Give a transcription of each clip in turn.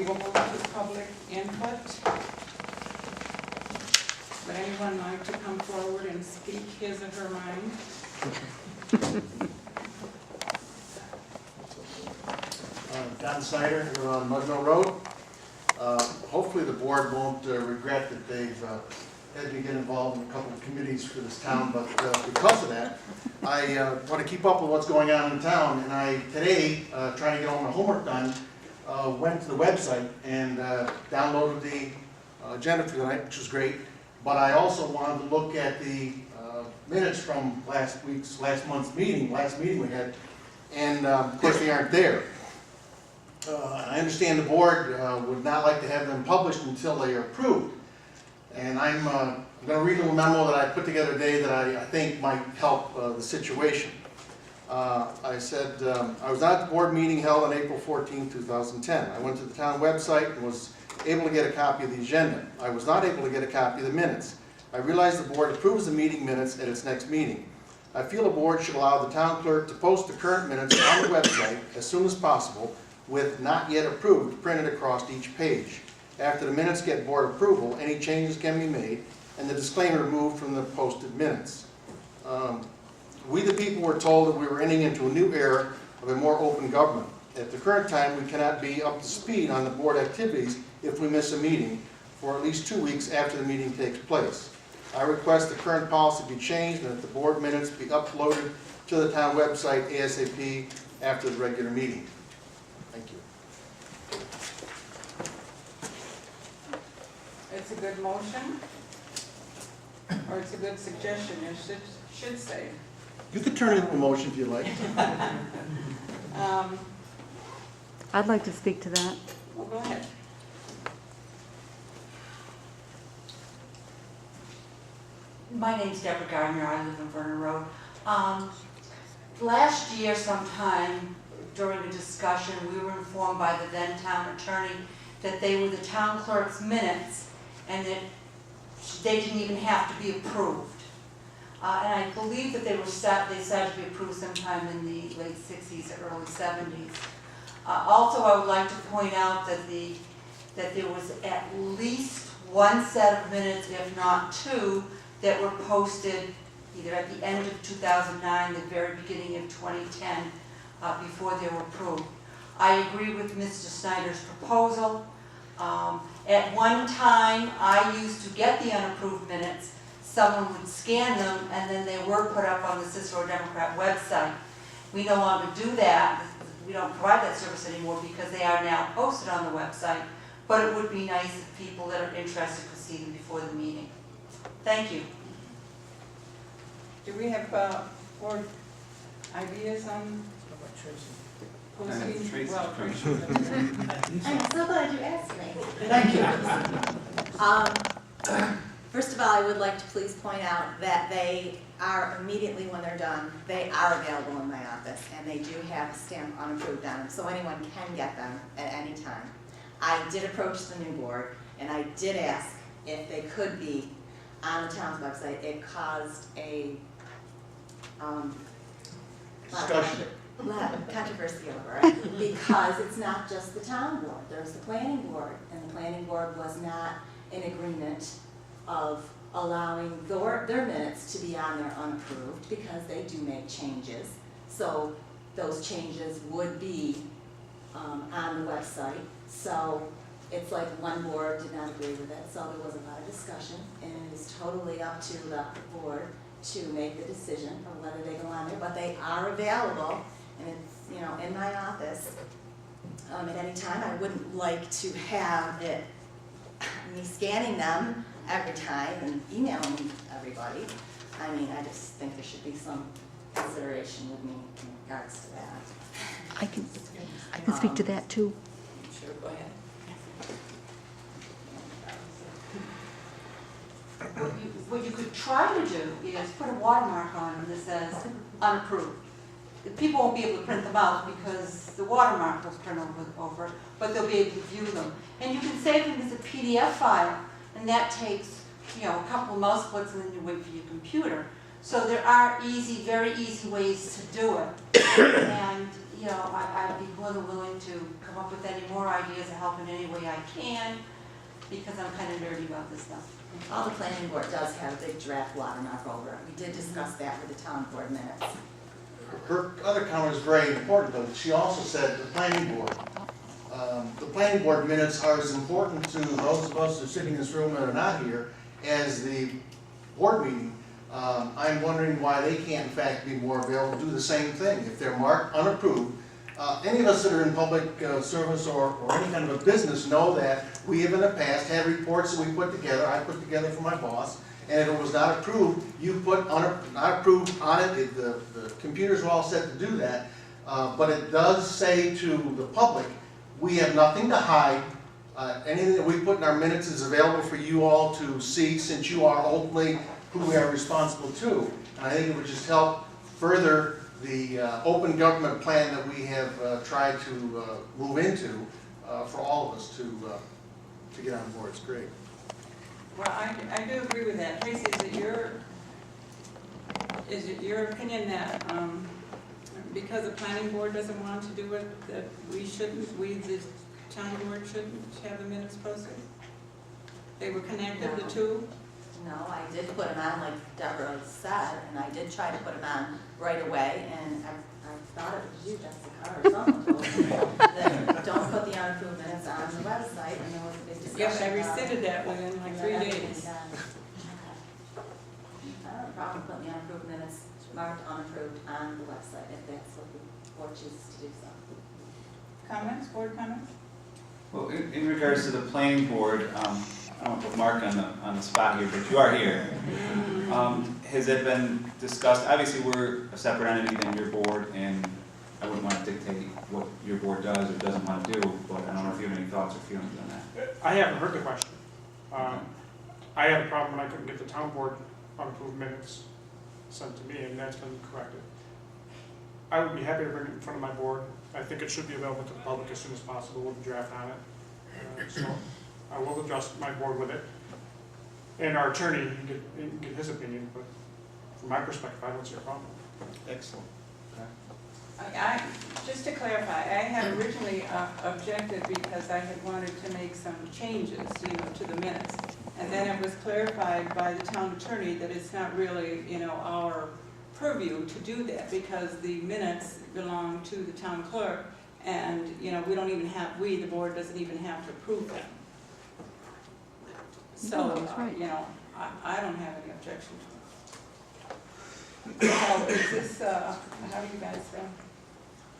will move to public input. Would anyone like to come forward and speak his or her mind? Snyder, we're on Mudmill Road. Hopefully the board won't regret that they've had me get involved in a couple of committees for this town, but because of that, I want to keep up with what's going on in town, and I today, trying to get all my homework done, went to the website and downloaded the agenda for tonight, which was great, but I also wanted to look at the minutes from last month's meeting, last meeting we had, and of course they aren't there. I understand the board would not like to have them published until they are approved. And I'm going to read a little memo that I put together today that I think might help the situation. I said, I was at the board meeting held on April 14, 2010. I went to the town website and was able to get a copy of the agenda. I was not able to get a copy of the minutes. I realize the board approves the meeting minutes at its next meeting. I feel the board should allow the town clerk to post the current minutes on the website as soon as possible with not yet approved printed across each page. After the minutes get board approval, any changes can be made and the disclaimer removed from the posted minutes. We the people were told that we were entering into a new era of a more open government. At the current time, we cannot be up to speed on the board activities if we miss a meeting for at least 2 weeks after the meeting takes place. I request the current policy be changed and that the board minutes be uploaded to the town website ASAP after the regular meeting. Thank you. It's a good motion, or it's a good suggestion, it should say. You could turn it into a motion if you like. I'd like to speak to that. Well, go ahead. My name's Deborah Gardner. I live in Vernon Road. Last year sometime during a discussion, we were informed by the then town attorney that they were the town clerk's minutes and that they didn't even have to be approved. And I believe that they started to be approved sometime in the late 60s or early 70s. Also, I would like to point out that there was at least one set of minutes, if not two, that were posted either at the end of 2009, the very beginning of 2010, before they were approved. I agree with Mr. Snyder's proposal. At one time, I used to get the unapproved minutes. Someone would scan them, and then they were put up on the Cicero Democrat website. We no longer do that. We don't provide that service anymore because they are now posted on the website. But it would be nice if people that are interested could see them before the meeting. Thank you. Do we have board ideas on posting? Well, Tracy. I'm so glad you asked me. Thank you. First of all, I would like to please point out that they are immediately when they're done, they are available in my office, and they do have a stamp unapproved on them, so anyone can get them at any time. I did approach the new board, and I did ask if they could be on the town's website. It caused a Discussion. controversy over it, because it's not just the town board. There's the planning board, and the planning board was not in agreement of allowing their minutes to be on there unapproved because they do make changes. So those changes would be on the website. So it's like one board did not agree with it. So there was a lot of discussion, and it is totally up to the board to make the decision of whether they go on there. But they are available, and it's, you know, in my office at any time. I wouldn't like to have it me scanning them every time and emailing everybody. I mean, I just think there should be some consideration with me in regards to that. I can speak to that too. Sure, go ahead. What you could try to do is put a watermark on them that says unapproved. The people won't be able to print them out because the watermark was printed over, but they'll be able to view them. And you can save them as a PDF file, and that takes, you know, a couple of mouse clicks, and then you wait for your computer. So there are very easy ways to do it. And you know, I'd be more than willing to come up with any more ideas and help in any way I can, because I'm kind of nerdy about this stuff. All the planning board does have a big draft watermark over it. We did discuss that with the town board minutes. Her other comment is very important, though. She also said the planning board. The planning board minutes are as important to those of us who are sitting in this room that are not here as the board meeting. I'm wondering why they can't in fact be more available to do the same thing. If they're marked unapproved, any of us that are in public service or any kind of a business know that we have in the past had reports that we put together, I put together for my boss, and if it was not approved, you put not approved on it. The computers are all set to do that, but it does say to the public, we have nothing to hide. Anything that we put in our minutes is available for you all to see, since you are ultimately who we are responsible to. And I think it would just help further the open government plan that we have tried to move into for all of us to get on board. It's great. Well, I do agree with that. Tracy, is it your opinion that because the planning board doesn't want to do it, that we, the town board shouldn't have the minutes posted? They were connected, the two? No, I did put them on, like Deborah said, and I did try to put them on right away, and I thought it was you, Jessica, or someone told me that don't put the unapproved minutes on the website, and there was a big discussion. Yes, I about rescinded that within like 3 that days. being done. Okay. I don't have a problem putting the unapproved minutes marked unapproved on the website, if that's what the board chooses to do so. Comments, board comments? Well, in regards to the planning board, I don't want to put Mark on the spot here, but you are here. Has it been discussed? Obviously, we're a separate entity than your board, and I wouldn't want to dictate what your board does or doesn't want to do, but I don't know if you have any thoughts or feelings on that. I haven't heard the question. I had a problem when I couldn't get the town board unapproved minutes sent to me, and that's been corrected. I would be happy to bring it in front of my board. I think it should be available to the public as soon as possible with a draft on it. So I will adjust my board with it. And our attorney can get his opinion, but from my perspective, I don't see a problem. Excellent. Just to clarify, I had originally objected because I had wanted to make some changes, to the minutes. And then it was clarified by the town attorney that it's not really, our purview to do that, because the minutes belong to the town clerk, and, we don't even have, the board doesn't even have to approve them. So, No, that's right. I don't have any objection to it. So, is this, how do you guys feel?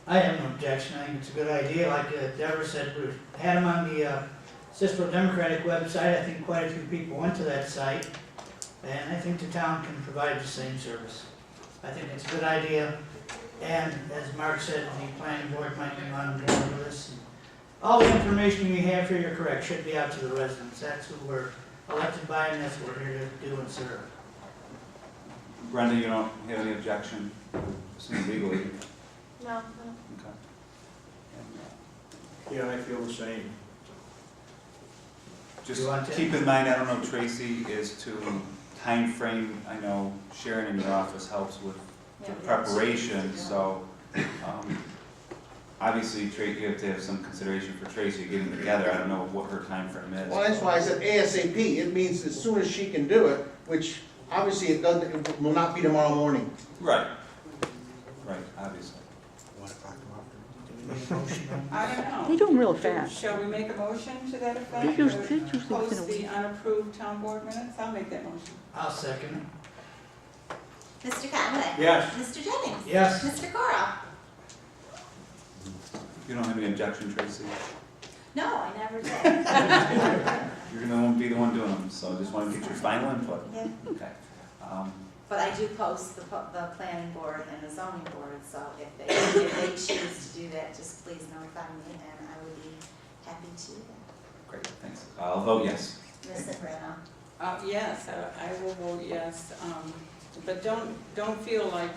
I have no objection. I think it's a good idea. Like Deborah said, we've had them on the Cicero Democratic website. I think quite a few people went to that site, and I think the town can provide the same service. I think it's a good idea, and as Mark said, the planning board might be on board with this. All the information we have here, you're correct, should be out to the residents. That's who we're elected by, and that's what we're here to do and serve. Brenda, you don't have any objection, legally? No. Okay. Yeah, I feel the same. Just You want to? keep in mind, I don't know, Tracy, is to time frame. I know Sharon in your office helps with the preparation, so obviously you have to have some consideration for Tracy getting together. I don't know what her time frame is. Well, that's why I said ASAP. It means as soon as she can do it, which obviously it will not be tomorrow morning. Right. Right, obviously. I don't know. They do them real fast. Shall we make a motion to that effect? They usually or within a Post the week. unapproved town board minutes? I'll make that motion. I'll second it. Mr. Conway? Yes. Mr. Jennings? Yes. Mr. Cora? You don't have any objection, Tracy? No, I never did. You're gonna be the one doing them, so I just want to get your final input. Yeah. Okay. But I do post the planning board and the zoning board, so if they choose to do that, just please notify me, and I would be happy to do that. Great, thanks. I'll vote yes. Ms. Sabrina? Yes, I will vote yes. But don't feel like,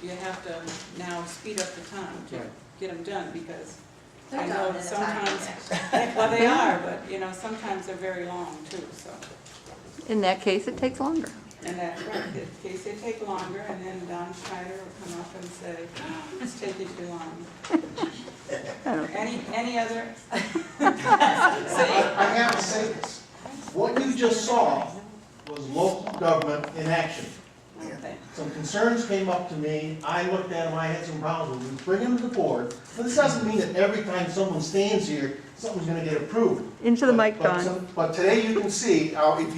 you have to now speed up the time to get them done, because They're I know done in a sometimes, time. well, they are, but, sometimes they're very long too, so. In that case, it takes longer. And that's right, in case they take longer, and then Don Snyder will come up and say, "Oh, it's taking too long." Any other? I have to say this. What you just saw was local government in action. Okay. Some concerns came up to me, I looked at them, I had some problems with them, bring them to the board. But this doesn't mean that every time someone stands here, something's gonna get approved. Into the mic, But Don. But today you can see, how if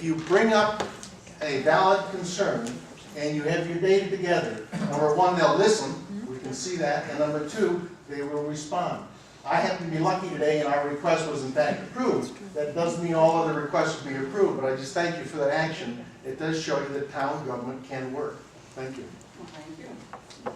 you bring up a valid concern, and you have your data together, number one, they'll listen, we can see that, and number two, they will respond. I happen to be lucky today, and our request was in fact approved. That doesn't mean all other requests will be approved, but I just thank you for that action. It does show you that town government can work. Thank you. Well, thank you.